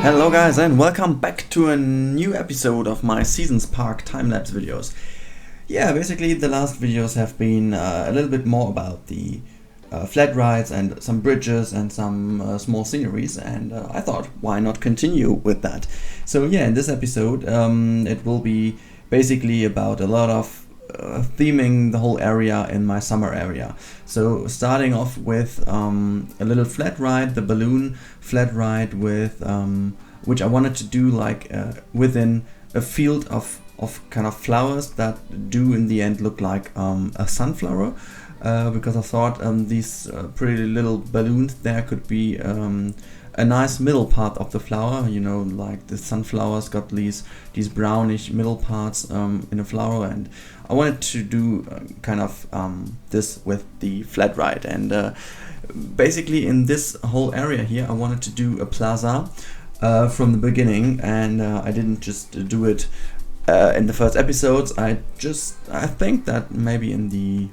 Hello guys and welcome back to a new episode of my Seasons Park time-lapse videos. Yeah, basically the last videos have been a little bit more about the flat rides and some bridges and some small sceneries, and I thought why not continue with that. So yeah, in this episode it will be basically about a lot of theming the whole area in my summer area. So starting off with a little flat ride, the balloon flat ride with which I wanted to do like within a field of kind of flowers that do in the end look like a sunflower, because I thought these pretty little balloons there could be a nice middle part of the flower. You know, like the sunflowers got these brownish middle parts in a flower, and I wanted to do kind of this with the flat ride. And basically in this whole area here I wanted to do a plaza from the beginning, and I didn't just do it in the first episodes. I think that maybe in the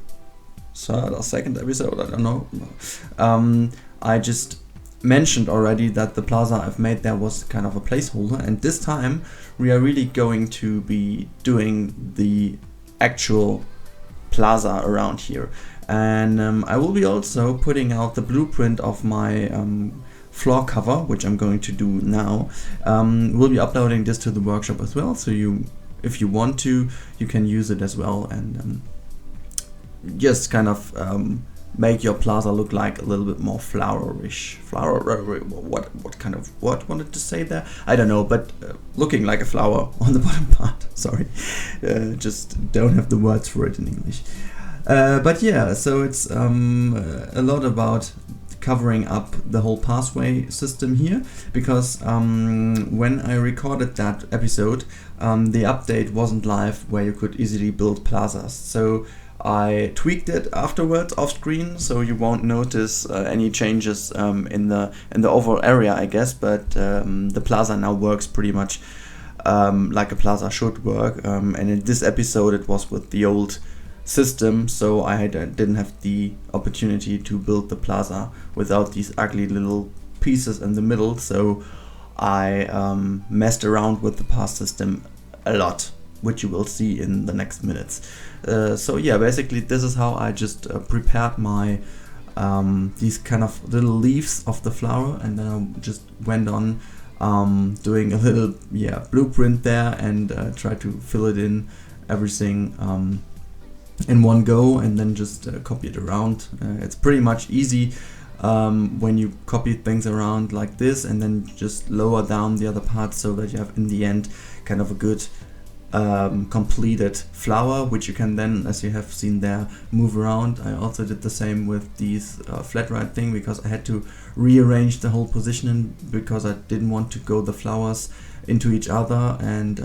third or second episode, I don't know, I just mentioned already that the plaza I've made there was kind of a placeholder, and this time we are really going to be doing the actual plaza around here. And I will be also putting out the blueprint of my floor cover, which I'm going to do now. We'll be uploading this to the workshop as well, so if you want to, you can use it as well, and just kind of make your plaza look like a little bit more flowerish. What kind of word wanted to say there? I don't know, but looking like a flower on the bottom part. Sorry, just don't have the words for it in English. But yeah, so it's a lot about covering up the whole pathway system here, because when I recorded that episode, the update wasn't live where you could easily build plazas. So I tweaked it afterwards off screen, so you won't notice any changes in the overall area, I guess. But the plaza now works pretty much like a plaza should work. And in this episode, it was with the old system, so I didn't have the opportunity to build the plaza without these ugly little pieces in the middle. So I messed around with the path system a lot, which you will see in the next minutes. So yeah, basically this is how I just prepared my these kind of little leaves of the flower, and then I just went on doing a little blueprint there, and try to fill it in everything in one go, and then just copy it around. It's pretty much easy when you copy things around like this, and then just lower down the other parts so that you have in the end kind of a good completed flower, which you can then, as you have seen there, move around. I also did the same with these flat ride thing, because I had to rearrange the whole positioning, because I didn't want to go the flowers into each other, and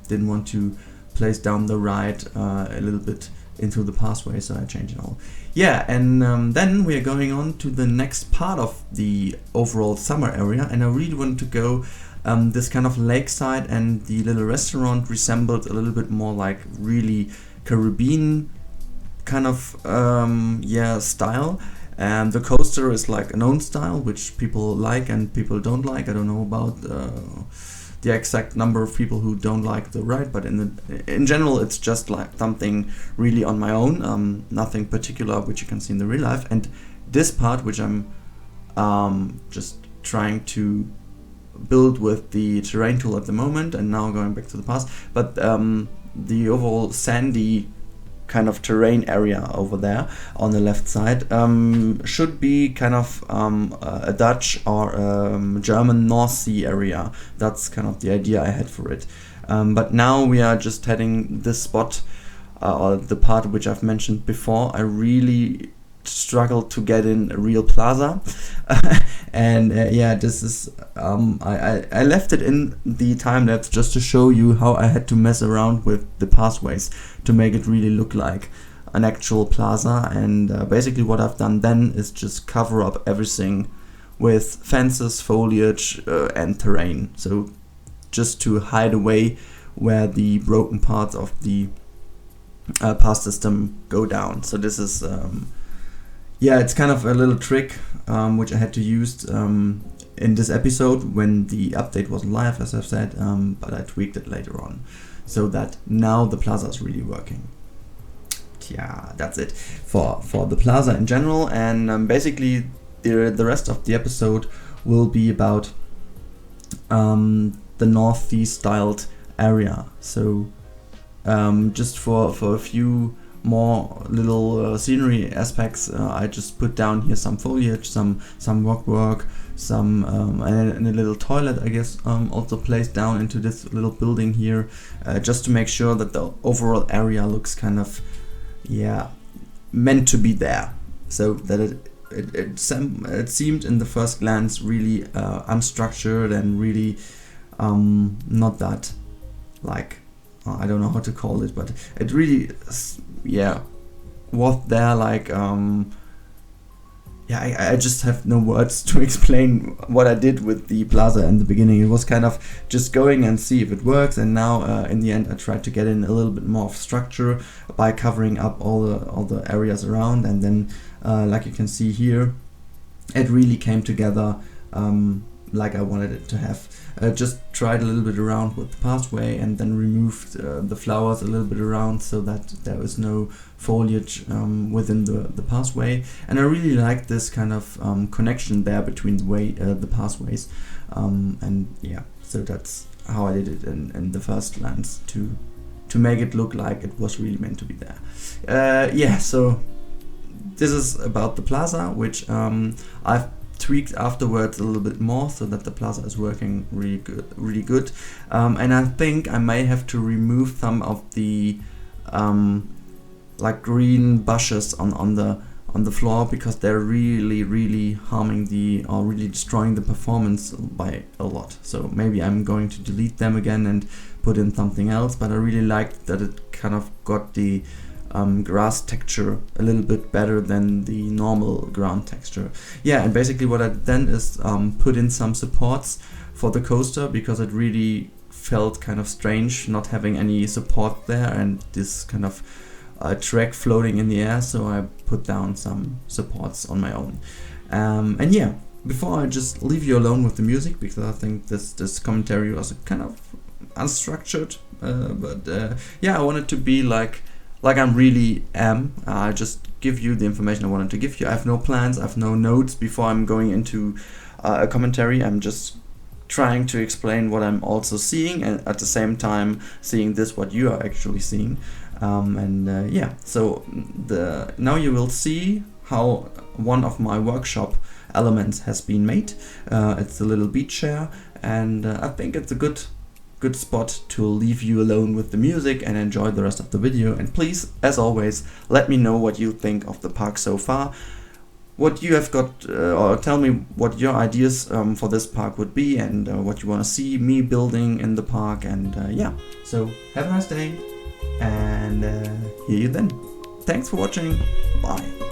didn't want to place down the ride a little bit into the pathway, so I changed it all. Yeah, and then we are going on to the next part of the overall summer area, and I really wanted to go this kind of lakeside, and the little restaurant resembled a little bit more like really Caribbean kind of style, and the coaster is like a known style which people like and people don't like. I don't know about the exact number of people who don't like the ride, but in general it's just like something really on my own, nothing particular which you can see in the real life. And this part, which I'm just trying to build with the terrain tool at the moment, and now going back to the past, but the overall sandy kind of terrain area over there on the left side should be kind of a Dutch or German North Sea area. That's kind of the idea I had for it. But now we are just heading this spot, or the part which I've mentioned before. I really struggled to get in a real plaza and this is I left it in the time lapse just to show you how I had to mess around with the pathways to make it really look like an actual plaza. And basically what I've done then is just cover up everything with fences, foliage, and terrain, so just to hide away where the broken parts of the path system go down. So this is it's kind of a little trick which I had to use in this episode when the update wasn't live, as I've said, but I tweaked it later on, so that now the Plaza is really working. Yeah, that's it for the Plaza in general, and basically the rest of the episode will be about the northeast styled area. So just for a few more little scenery aspects, I just put down here some foliage, some rockwork, some and a little toilet, I guess, also placed down into this little building here, just to make sure that the overall area looks kind of, yeah, meant to be there, so that it seemed in the first glance really unstructured and really not that, like, I don't know how to call it, but it really, yeah, was there like, yeah, I just have no words to explain what I did with the Plaza in the beginning. It was kind of just going and see if it works, and now in the end I tried to get in a little bit more of structure by covering up all the areas around, and then like you can see here, it really came together like I wanted it to have. Just tried a little bit around with the pathway, and then removed the flowers a little bit around so that there was no foliage within the pathway, and I really like this kind of connection there between the pathways, and yeah, so that's how I did it in the first glance to make it look like it was really meant to be there. Yeah, so this is about the Plaza, which I've tweaked afterwards a little bit more so that the Plaza is working really good, and I think I may have to remove some of the like green bushes on the floor, because they're really harming or really destroying the performance by a lot. So maybe I'm going to delete them again and put in something else, but I really liked that it kind of got the grass texture a little bit better than the normal ground texture. Yeah, and basically what I did then is put in some supports for the coaster, because it really felt kind of strange not having any support there and this kind of track floating in the air, so I put down some supports on my own. And yeah, before I just leave you alone with the music, because I think this commentary was kind of unstructured, but yeah, I wanted to be like I really am. I just give you the information I wanted to give you. I have no plans, I have no notes before I'm going into a commentary. I'm just trying to explain what I'm also seeing, and at the same time seeing what you are actually seeing. And yeah, so now you will see how one of my workshop elements has been made. It's a little beach chair, and I think it's a good spot to leave you alone with the music and enjoy the rest of the video. And please, as always, let me know what you think of the park so far, what you have got, or tell me what your ideas for this park would be, and what you want to see me building in the park. And yeah, so have a nice day, and hear you then. Thanks for watching. Bye.